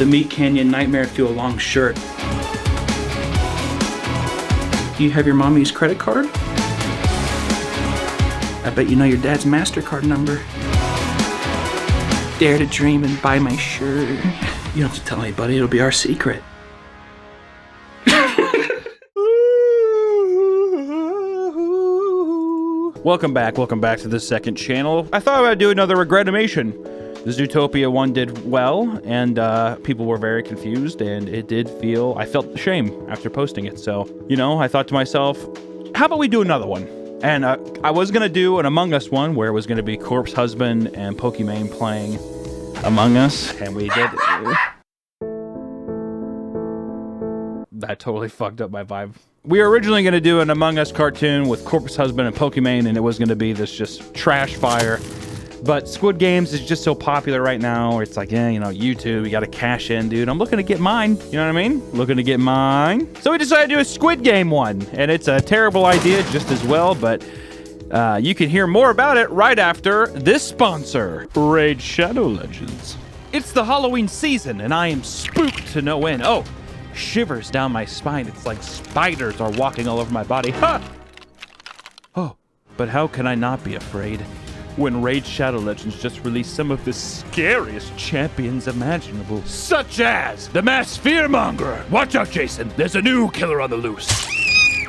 the Meatcanyon Nightmare through a long shirt. Do you have your mommy's credit card? I bet you know your dad's MasterCard number. Dare to dream and buy my shirt. You don't have to tell anybody, it'll be our secret. Welcome back to the second channel. I thought I'd do another REGRETimation. The Zootopia one did well, and people were very confused, and I felt shame after posting it. So, I thought to myself, how about we do another one? And I was gonna do an Among Us one, where it was gonna be Corpse Husband and Pokimane playing Among Us, and we did. That totally fucked up my vibe. We were originally going to do an Among Us cartoon with Corpse Husband and Pokimane, and it was going to be this just trash fire. But Squid Games is just so popular right now. It's like, YouTube, you got to cash in, dude. I'm looking to get mine. You know what I mean? Looking to get mine. So we decided to do a Squid Game one, and it's a terrible idea just as well, but you can hear more about it right after this sponsor, Raid Shadow Legends. It's the Halloween season, and I am spooked to no end. Oh, shivers down my spine. It's like spiders are walking all over my body. Ha! Oh, but how can I not be afraid when Raid Shadow Legends just released some of the scariest champions imaginable, such as the Mass Fearmonger. Watch out, Jason. There's a new killer on the loose.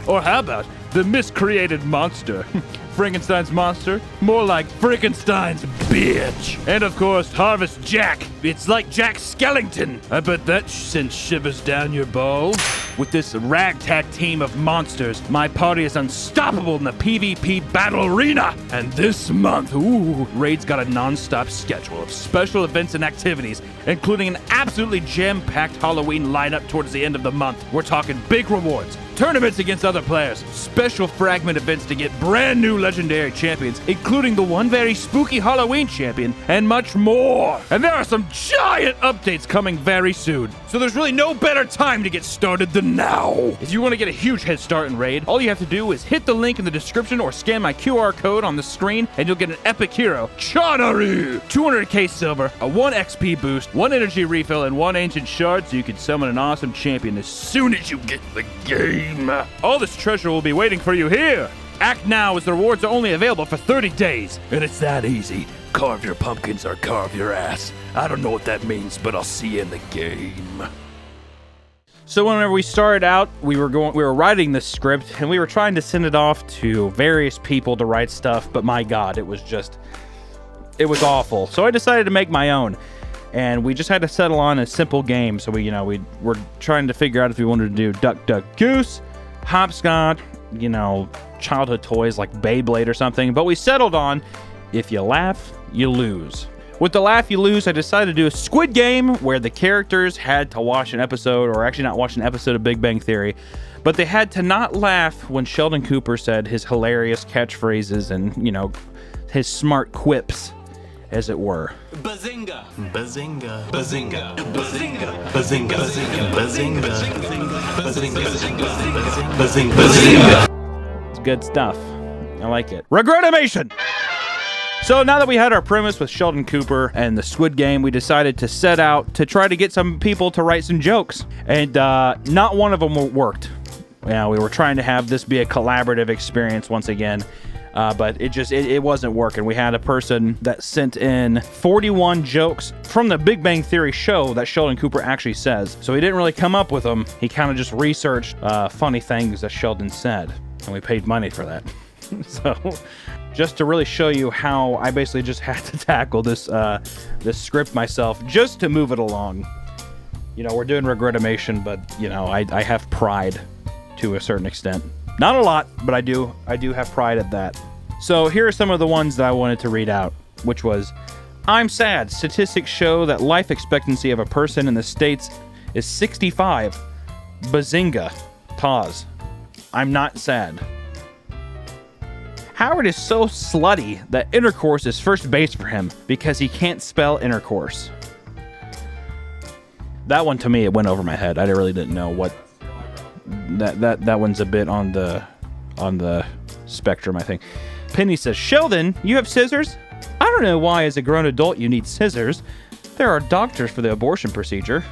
Or how about the miscreated monster? Frankenstein's monster? More like Frankenstein's bitch. And of course, Harvest Jack. It's like Jack Skellington. I bet that sends shivers down your balls. With this ragtag team of monsters, my party is unstoppable in the PvP battle arena. And this month, Raid's got a non-stop schedule of special events and activities, including an absolutely jam-packed Halloween lineup towards the end of the month. We're talking big rewards, tournaments against other players, special fragment events to get brand new legendary champions, including the one very spooky Halloween champion, and much more. And there are some giant updates coming very soon, so there's really no better time to get started than now. If you want to get a huge head start in Raid, all you have to do is hit the link in the description or scan my QR code on the screen, and you'll get an epic hero, Chanari, 200k silver, a 1 XP boost, 1 energy refill, and 1 ancient shard, so you can summon an awesome champion as soon as you get in the game. All this treasure will be waiting for you here. Act now, as the rewards are only available for 30 days. And it's that easy. Carve your pumpkins or carve your ass. I don't know what that means, but I'll see you in the game. So whenever we started out, we were writing this script, and we were trying to send it off to various people to write stuff, but my God, it was awful. So I decided to make my own. And we just had to settle on a simple game. So we were trying to figure out if we wanted to do Duck, Duck, Goose, Hopscotch, childhood toys like Beyblade or something. But we settled on, if you laugh, you lose. With the laugh you lose, I decided to do a Squid Game where the characters had to watch an episode, or actually not watch an episode of Big Bang Theory, but they had to not laugh when Sheldon Cooper said his hilarious catchphrases and, his smart quips, as it were. Bazinga! Bazinga! Bazinga! Bazinga! Bazinga! Bazinga! Bazinga! Bazinga! It's good stuff. I like it. REGRETimation! So now that we had our premise with Sheldon Cooper and the Squid Game, we decided to set out to try to get some people to write some jokes. And not one of them worked. We were trying to have this be a collaborative experience once again. But it wasn't working. We had a person that sent in 41 jokes from the Big Bang Theory show that Sheldon Cooper actually says. So he didn't really come up with them. He kind of just researched funny things that Sheldon said. And we paid money for that. So just to really show you how I basically just had to tackle this script myself just to move it along. We're doing REGRETimation, but, I have pride to a certain extent. Not a lot, but I do have pride at that. So here are some of the ones that I wanted to read out, which was, I'm sad. Statistics show that life expectancy of a person in the States is 65. Bazinga. Pause. I'm not sad. Howard is so slutty that intercourse is first base for him because he can't spell intercourse. That one, to me, it went over my head. I really didn't know what... That one's a bit on the spectrum, I think. Penny says, Sheldon, you have scissors? I don't know why as a grown adult you need scissors, There are doctors for the abortion procedure.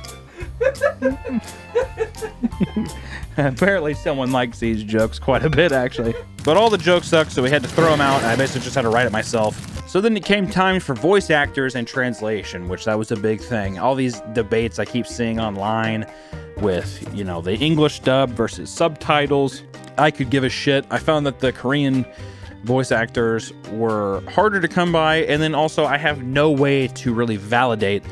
Apparently someone likes these jokes quite a bit, actually. But all the jokes suck, so we had to throw them out, and I basically just had to write it myself. So then it came time for voice actors and translation, which that was a big thing. All these debates I keep seeing online with, you know, the English dub versus subtitles. I could give a shit. I found that the Korean voice actors were harder to come by, and then also I have no way to really validate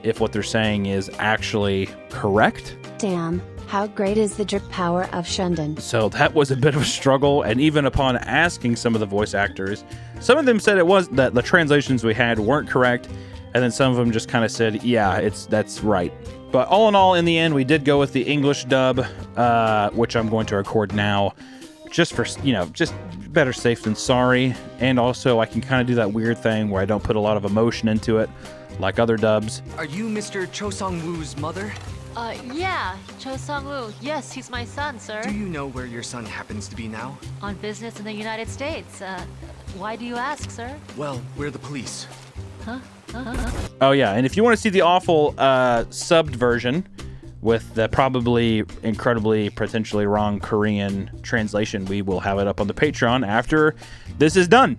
if what they're saying is actually correct. Damn, how great is the drip power of Sheldon? So that was a bit of a struggle, and even upon asking some of the voice actors, some of them said it was that the translations we had weren't correct, and then some of them just kind of said, yeah, that's right. But all in all, in the end, we did go with the English dub, which I'm going to record now, just for, you know, just better safe than sorry. And also, I can kind of do that weird thing where I don't put a lot of emotion into it, like other dubs. Are you Mr. Cho Sung-woo's mother? Yeah, Cho Sung-woo. Yes, he's my son, sir. Do you know where your son happens to be now? On business in the United States. Why do you ask, sir? Well, we're the police. Oh yeah, and if you want to see the awful subbed version with the probably incredibly potentially wrong Korean translation, we will have it up on the Patreon after this is done.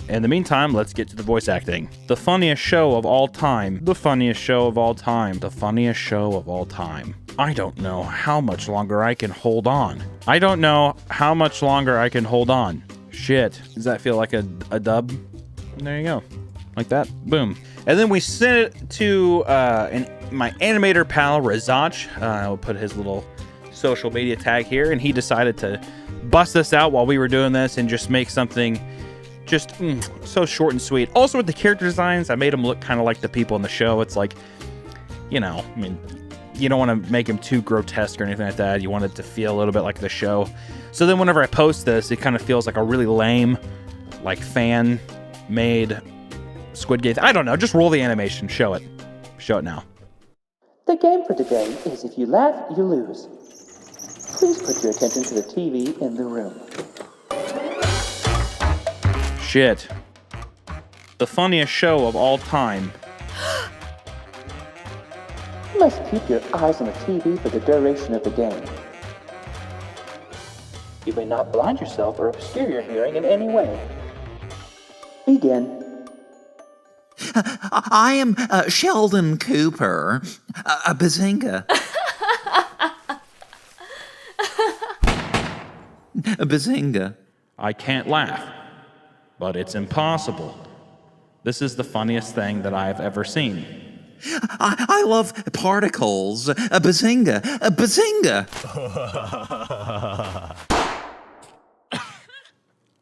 In the meantime, let's get to the voice acting. The funniest show of all time. The funniest show of all time. The funniest show of all time. I don't know how much longer I can hold on. I don't know how much longer I can hold on. Shit. Does that feel like a dub? There you go. Like that. Boom. And then we sent it to my animator pal, Razach. I'll put his little social media tag here. And he decided to bust us out while we were doing this and just make something just so short and sweet. Also with the character designs, I made them look kind of like the people in the show. It's like, you know, I mean, you don't want to make them too grotesque or anything like that. You want it to feel a little bit like the show. So then whenever I post this, it kind of feels like a really lame, like fan-made Squid Game. I don't know. Just roll the animation. Show it. Show it now. The game for today is if you laugh, you lose. Please put your attention to the TV in the room. Shit. The funniest show of all time. You must keep your eyes on the TV for the duration of the game. You may not blind yourself or obscure your hearing in any way. Begin. I am Sheldon Cooper, a bazinga. A bazinga. I can't laugh, but it's impossible. This is the funniest thing that I've ever seen. I love particles. A bazinga. A bazinga.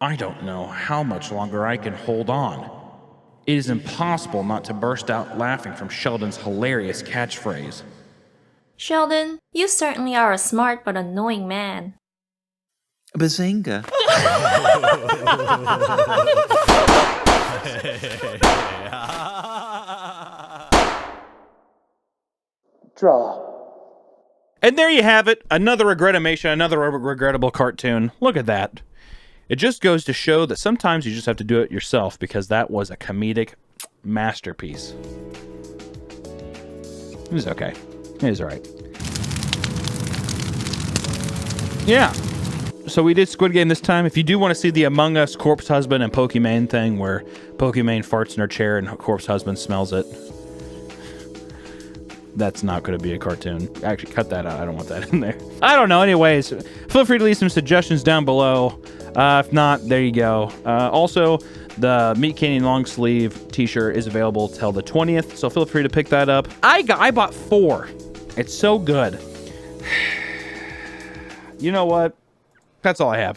I don't know how much longer I can hold on. It is impossible not to burst out laughing from Sheldon's hilarious catchphrase. Sheldon, you certainly are a smart but annoying man. A bazinga. Draw. And there you have it. Another regretimation, another regrettable cartoon. Look at that. It just goes to show that sometimes you just have to do it yourself, because that was a comedic masterpiece. It was okay. It was alright. Yeah. So we did Squid Game this time. If you do want to see the Among Us Corpse Husband and Pokimane thing where Pokimane farts in her chair and Corpse Husband smells it, that's not going to be a cartoon. Actually, cut that out. I don't want that in there. I don't know. Anyways, feel free to leave some suggestions down below. If not, there you go. Also, the Meatcanyon long sleeve t-shirt is available till the 20th, so feel free to pick that up. I bought 4. It's so good. You know what? That's all I have.